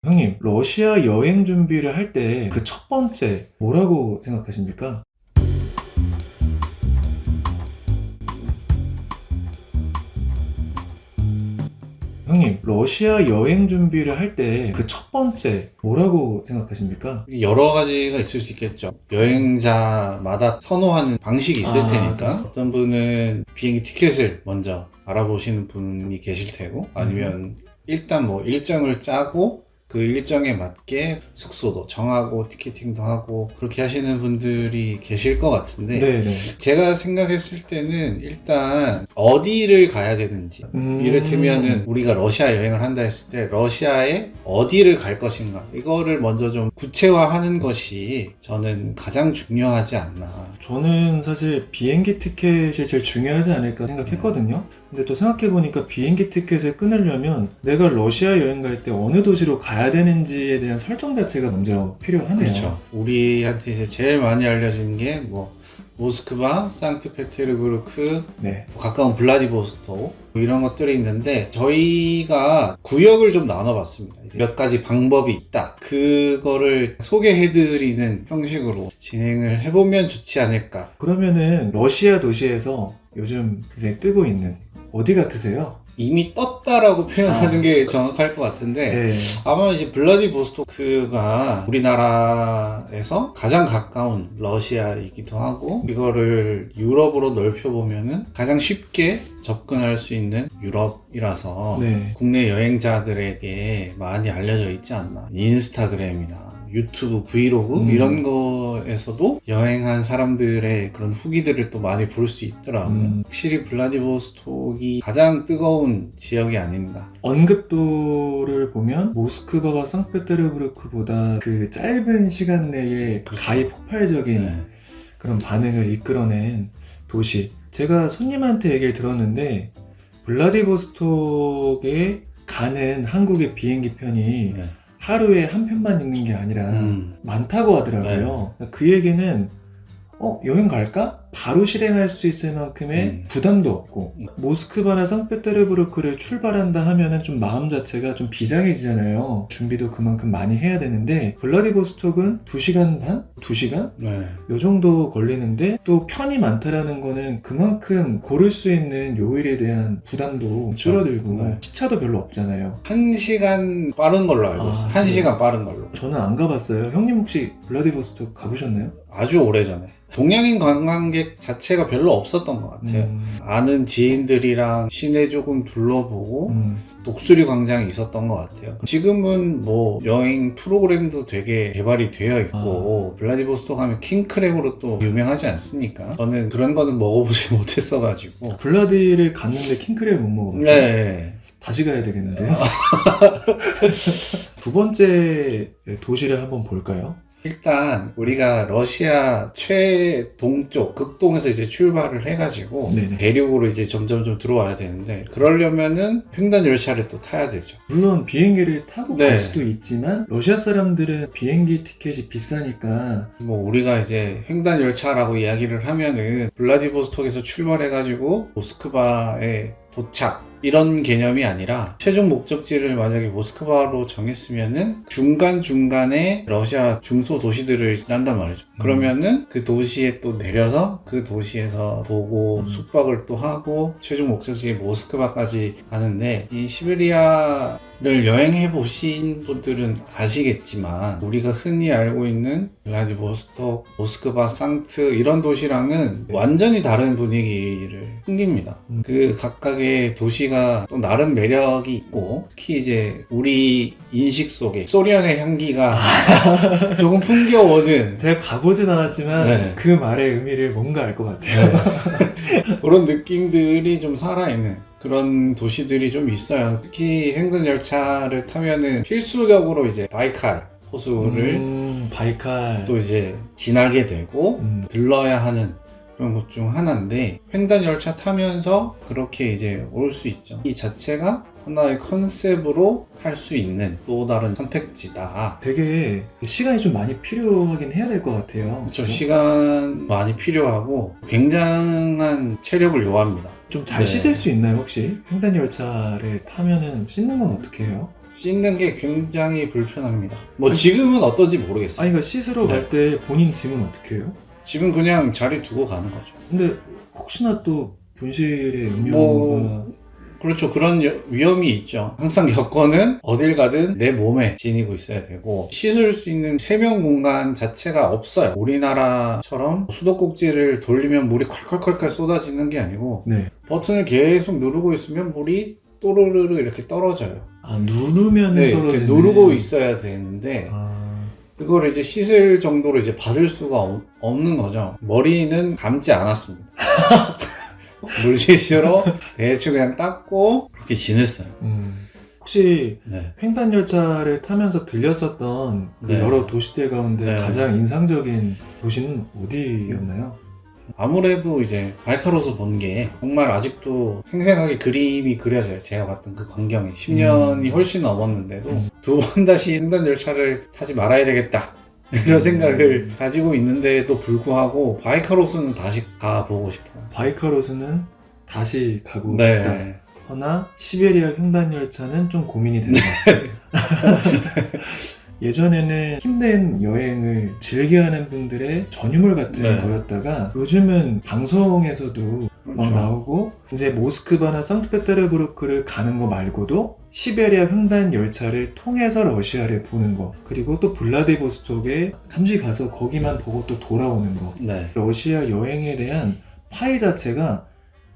형님, 러시아 여행 준비를 할 때 그 첫 번째 뭐라고 생각하십니까? 형님, 러시아 여행 준비를 할 때 그 첫 번째 뭐라고 생각하십니까? 여러 가지가 있을 수 있겠죠. 여행자마다 선호하는 방식이 있을 아, 테니까 어떤 분은 비행기 티켓을 먼저 알아보시는 분이 계실 테고 아니면 일단 뭐 일정을 짜고 그 일정에 맞게 숙소도 정하고 티켓팅도 하고 그렇게 하시는 분들이 계실 것 같은데 네네. 제가 생각했을 때는 일단 어디를 가야 되는지 이를테면은 우리가 러시아 여행을 한다 했을 때 러시아에 어디를 갈 것인가 이거를 먼저 좀 구체화하는 것이 저는 가장 중요하지 않나. 저는 사실 비행기 티켓이 제일 중요하지 않을까 생각했거든요. 근데 또 생각해보니까 비행기 티켓을 끊으려면 내가 러시아 여행 갈 때 어느 도시로 가야 되는지에 대한 설정 자체가 먼저 필요하네요. 그렇죠. 우리한테 이제 제일 많이 알려진 게 뭐 모스크바, 상트페테르부르크, 네. 가까운 블라디보스토크 뭐 이런 것들이 있는데 저희가 구역을 좀 나눠봤습니다. 이제 몇 가지 방법이 있다. 그거를 소개해드리는 형식으로 진행을 해보면 좋지 않을까. 그러면은 러시아 도시에서 요즘 굉장히 뜨고 있는 어디 같으세요? 이미 떴다라고 표현하는 아. 게 정확할 것 같은데 네. 아마 이제 블라디보스토크가 우리나라에서 가장 가까운 러시아이기도 하고 이거를 유럽으로 넓혀보면은 가장 쉽게 접근할 수 있는 유럽이라서 네. 국내 여행자들에게 많이 알려져 있지 않나. 인스타그램이나 유튜브 브이로그 이런 거에서도 여행한 사람들의 그런 후기들을 또 많이 볼 수 있더라고요. 확실히 블라디보스톡이 가장 뜨거운 지역이 아닌가. 언급도를 보면 모스크바와 상트페테르부르크보다 그 짧은 시간 내에 그렇죠. 가히 폭발적인 네. 그런 반응을 이끌어낸 도시. 제가 손님한테 얘기를 들었는데 블라디보스톡에 가는 한국의 비행기 편이 네. 하루에 한 편만 있는 게 아니라 많다고 하더라고요. 그 얘기는 여행 갈까? 바로 실행할 수 있을 만큼의 부담도 없고 모스크바나 상페테르부르크를 출발한다 하면은 좀 마음 자체가 좀 비장해지잖아요. 준비도 그만큼 많이 해야 되는데 블라디보스톡은 2시간 반? 2시간? 네. 요 정도 걸리는데 또 편이 많다라는 거는 그만큼 고를 수 있는 요일에 대한 부담도 그쵸. 줄어들고 네. 시차도 별로 없잖아요. 1시간 빠른 걸로 알고 있어요. 아, 1시간 빠른 걸로. 저는 안 가봤어요. 형님 혹시 블라디보스톡 가보셨나요? 아주 오래전에. 동양인 관광객 자체가 별로 없었던 것 같아요. 아는 지인들이랑 시내 조금 둘러보고 독수리 광장이 있었던 것 같아요. 지금은 뭐 여행 프로그램도 되게 개발이 되어 있고 블라디보스토크 하면 킹크랩으로 또 유명하지 않습니까? 저는 그런 거는 먹어보지 못했어가지고. 블라디를 갔는데 킹크랩 못 먹어봤어요. 네. 다시 가야 되겠는데요. 두 번째 도시를 한번 볼까요? 일단 우리가 러시아 최동쪽 극동에서 이제 출발을 해가지고 네네. 대륙으로 이제 점점 좀 들어와야 되는데 그러려면은 횡단 열차를 또 타야 되죠. 물론 비행기를 타고 네. 갈 수도 있지만 러시아 사람들은 비행기 티켓이 비싸니까 뭐 우리가 이제 횡단 열차라고 이야기를 하면은 블라디보스톡에서 출발해가지고 모스크바에 도착 이런 개념이 아니라 최종 목적지를 만약에 모스크바로 정했으면은 중간중간에 러시아 중소 도시들을 지난단 말이죠. 그러면은 그 도시에 또 내려서 그 도시에서 보고 숙박을 또 하고 최종 목적지 모스크바까지 가는데 이 시베리아를 여행해 보신 분들은 아시겠지만 우리가 흔히 알고 있는 블라디보스톡, 모스크바, 상트 이런 도시랑은 완전히 다른 분위기를 풍깁니다. 그 각각의 도시가 또 나름 매력이 있고 특히 이제 우리 인식 속에 소련의 향기가 조금 풍겨오는 제가 가보진 않았지만 네. 그 말의 의미를 뭔가 알 것 같아요. 그런 느낌들이 좀 살아있는 그런 도시들이 좀 있어요. 특히 횡단 열차를 타면은 필수적으로 이제 바이칼 호수를 바이칼 또 이제 지나게 되고 들러야 하는 그런 것 중 하나인데 횡단 열차 타면서 그렇게 이제 올 수 있죠. 이 자체가 하나의 컨셉으로 할 수 있는 또 다른 선택지다. 되게 시간이 좀 많이 필요하긴 해야 될 것 같아요. 그렇죠. 시간 많이 필요하고 굉장한 체력을 요합니다. 좀 잘 네. 씻을 수 있나요 혹시? 횡단 열차를 타면은 씻는 건 어떻게 해요? 씻는 게 굉장히 불편합니다. 뭐 지금은 어떤지 모르겠어요. 아니, 그러니까 씻으러 네. 갈 때 본인 짐은 어떻게 해요? 집은 그냥 자리 두고 가는 거죠. 근데 혹시나 또 분실의 음료가 뭐 그렇죠. 그런 위험이 있죠. 항상 여권은 어딜 가든 내 몸에 지니고 있어야 되고, 씻을 수 있는 세면 공간 자체가 없어요. 우리나라처럼 수도꼭지를 돌리면 물이 콸콸콸콸 쏟아지는 게 아니고 네. 버튼을 계속 누르고 있으면 물이 또르르르 이렇게 떨어져요. 아, 누르면 네, 떨어지네. 이렇게 누르고 있어야 되는데 아, 그걸 이제 씻을 정도로 이제 받을 수가 없는 거죠. 머리는 감지 않았습니다. 물티슈로 대충 그냥 닦고 그렇게 지냈어요. 혹시 네. 횡단열차를 타면서 들렸었던 그 네. 여러 도시들 가운데 네. 가장 인상적인 도시는 어디였나요? 아무래도 이제 바이카로스 본 게 정말 아직도 생생하게 그림이 그려져요. 제가 봤던 그 광경이 10년이 훨씬 넘었는데도 두 번 다시 횡단열차를 타지 말아야 되겠다 이런 생각을 가지고 있는데도 불구하고 바이카로스는 다시 가보고 싶어요. 바이카로스는 다시 가고 싶다. 네. 허나 시베리아 횡단열차는 좀 고민이 되는 것 같아요. 예전에는 힘든 여행을 즐겨하는 분들의 전유물 같은 네. 거였다가 요즘은 방송에서도 막 그렇죠. 나오고 이제 모스크바나 상트페테르부르크를 가는 거 말고도 시베리아 횡단 열차를 통해서 러시아를 보는 거, 그리고 또 블라디보스톡에 잠시 가서 거기만 보고 또 돌아오는 거, 네. 러시아 여행에 대한 파이 자체가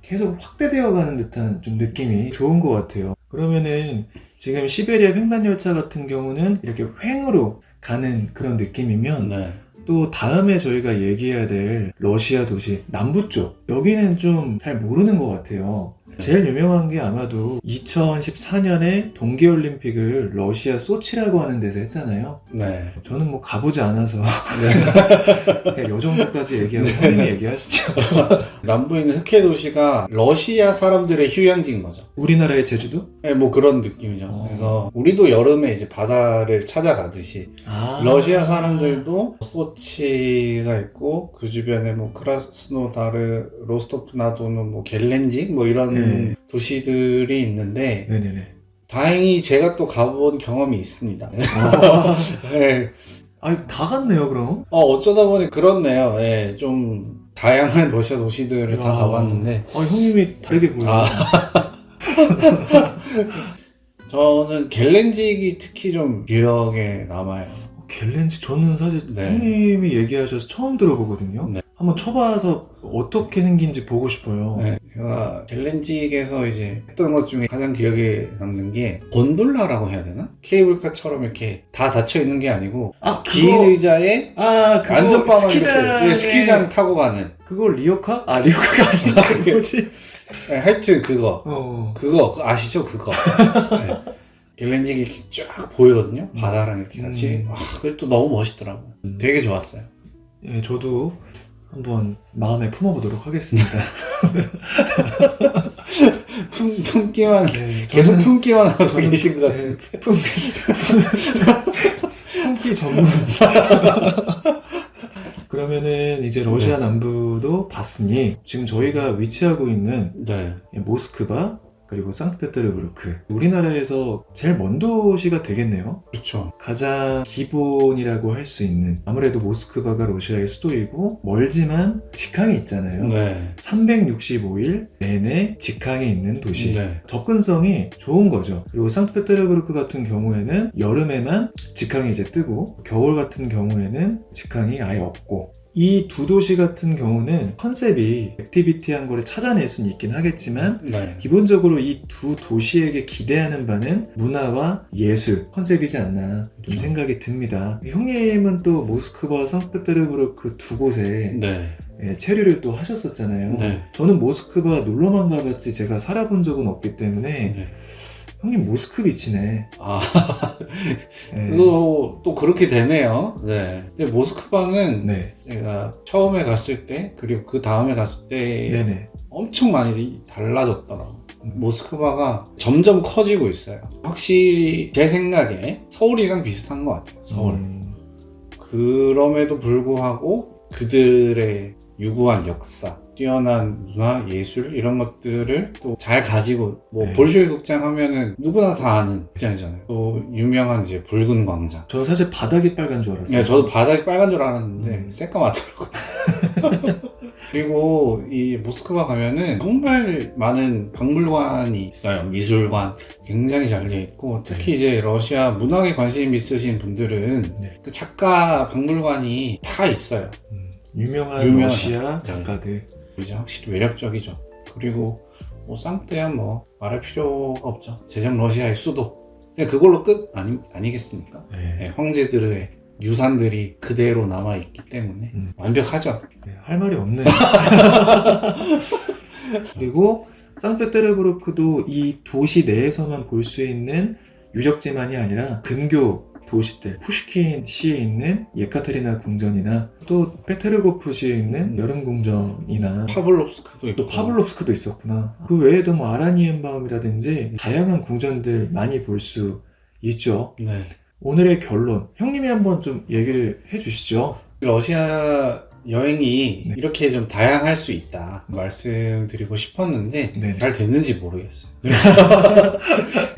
계속 확대되어 가는 듯한 좀 느낌이 좋은 것 같아요. 그러면은 지금 시베리아 횡단열차 같은 경우는 이렇게 횡으로 가는 그런 느낌이면 네. 또 다음에 저희가 얘기해야 될 러시아 도시 남부 쪽, 여기는 좀 잘 모르는 것 같아요. 제일 유명한 게 아마도 2014년에 동계올림픽을 러시아 소치라고 하는 데서 했잖아요. 네. 저는 뭐 가보지 않아서 네. 그냥 요 정도까지 얘기하고 본인이 얘기하시죠. 남부에 있는 흑해 도시가 러시아 사람들의 휴양지인 거죠. 우리나라의 제주도? 네, 뭐 그런 느낌이죠. 그래서 우리도 여름에 이제 바다를 찾아가듯이 아. 러시아 사람들도 소치가 있고 그 주변에 뭐 크라스노다르, 로스토프나도는 뭐 겔렌지 뭐 이런 네. 도시들이 있는데 네네네. 다행히 제가 또 가본 경험이 있습니다. 아, 네. 아니, 다 갔네요, 그럼. 어쩌다 보니 그렇네요. 예, 좀 다양한 러시아 도시들을 다 야. 가봤는데 형님이 다르게 보여요. 아. 저는 겔렌직이 특히 좀 기억에 남아요. 겔렌지 저는 사실 네. 형님이 얘기하셔서 처음 들어보거든요. 네. 한번 쳐봐서 어떻게 생긴지 보고 싶어요. 네, 제가 겔렌직에서 이제 했던 것 중에 가장 기억에 남는 게 곤돌라라고 해야 되나? 케이블카처럼 이렇게 다 닫혀 있는 게 아니고 아, 긴 의자에 그거 안전바만 스키장에 이렇게 스키장 타고 가는. 그거 리어카? 아, 리어카가 아니라 그 뭐지? 네, 하여튼 그거 그거 아시죠? 그거. 네. 겔렌직이 이렇게 쫙 보이거든요. 바다랑 이렇게 같이. 그게 또 너무 멋있더라고요. 되게 좋았어요. 예, 저도 한번 마음에 품어보도록 하겠습니다. 품기만 네, 계속 저는- 품기만 하고 저는- 계신 것 같은데. 네, 품기 전문. 그러면은 이제 러시아 네. 남부도 봤으니 지금 저희가 위치하고 있는 네. 모스크바 그리고 상트페테르부르크, 우리나라에서 제일 먼 도시가 되겠네요. 그렇죠. 가장 기본이라고 할 수 있는, 아무래도 모스크바가 러시아의 수도이고 멀지만 직항이 있잖아요. 네. 365일 내내 직항에 있는 도시. 네. 접근성이 좋은 거죠. 그리고 상트페테르부르크 같은 경우에는 여름에만 직항이 이제 뜨고 겨울 같은 경우에는 직항이 아예 없고, 이 두 도시 같은 경우는 컨셉이 액티비티한 거를 찾아낼 수는 있긴 하겠지만 네. 기본적으로 이 두 도시에게 기대하는 바는 문화와 예술 컨셉이지 않나 좀 그렇죠. 생각이 듭니다. 형님은 또 모스크바와 상트페테르부르크 두 곳에 네. 체류를 또 하셨었잖아요. 네. 저는 모스크바 놀러만 가봤지 제가 살아본 적은 없기 때문에 네. 형님 모스크비치네. 아, 네. 또 그렇게 되네요. 네. 근데 모스크바는 네. 제가 처음에 갔을 때, 그리고 그 다음에 갔을 때 네네. 엄청 많이 달라졌더라고요. 모스크바가 점점 커지고 있어요. 확실히 제 생각에 서울이랑 비슷한 것 같아요. 서울. 그럼에도 불구하고 그들의 유구한 역사, 뛰어난 문화, 예술 이런 것들을 또 잘 가지고 뭐 네. 볼쇼이 극장 하면은 누구나 다 아는 극장이잖아요. 또 유명한 이제 붉은 광장. 저는 사실 바닥이 빨간 줄 알았어요. 네, 저도 바닥이 빨간 줄 알았는데 새까맣더라고요. 그리고 이 모스크바 가면은 정말 많은 박물관이 있어요. 미술관 굉장히 잘 돼 있고 특히 이제 러시아 문학에 관심 있으신 분들은 네. 그 작가 박물관이 다 있어요. 유명한 러시아 작가들. 이제 확실히 매력적이죠. 그리고 뭐 쌍떼야 뭐 말할 필요가 없죠. 제정 러시아의 수도. 그냥 그걸로 끝 아니겠습니까? 네. 네, 황제들의 유산들이 그대로 남아있기 때문에 완벽하죠. 네, 할 말이 없네요. 그리고 상페테르부르크도 이 도시 내에서만 볼 수 있는 유적지만이 아니라 근교 도시들, 푸시킨시에 있는 예카테리나 궁전이나 또 페테르고프시에 있는 여름 궁전이나 파블롭스크도 있고 또 파블롭스크도 있었구나. 그 외에도 뭐 아라니엔바움이라든지 다양한 궁전들 많이 볼 수 있죠. 네. 오늘의 결론, 형님이 한번 좀 얘기를 해주시죠. 러시아 여행이 네. 이렇게 좀 다양할 수 있다 말씀드리고 싶었는데 네. 잘 됐는지 모르겠어요.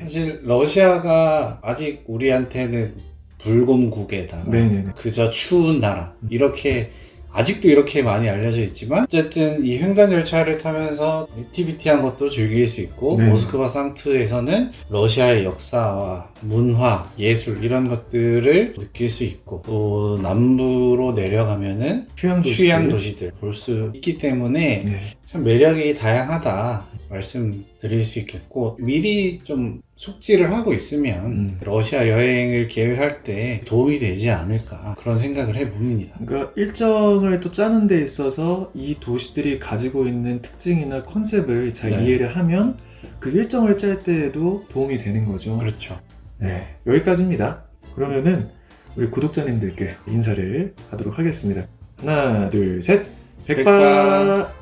사실 러시아가 아직 우리한테는 불곰국에다가 네네네. 그저 추운 나라 이렇게 아직도 이렇게 많이 알려져 있지만 어쨌든 이 횡단 열차를 타면서 액티비티한 것도 즐길 수 있고 네. 모스크바 상트에서는 러시아의 역사와 문화, 예술 이런 것들을 느낄 수 있고 또 남부로 내려가면은 휴양 도시들 볼 수 있기 때문에 네. 참 매력이 다양하다 말씀드릴 수 있겠고 미리 좀 숙지를 하고 있으면 러시아 여행을 계획할 때 도움이 되지 않을까 그런 생각을 해봅니다. 그러니까 일정을 또 짜는 데 있어서 이 도시들이 가지고 있는 특징이나 컨셉을 잘 네. 이해를 하면 그 일정을 짤 때에도 도움이 되는 거죠. 그렇죠. 네, 여기까지입니다. 그러면은 우리 구독자님들께 인사를 하도록 하겠습니다. 하나, 둘, 셋. 백바!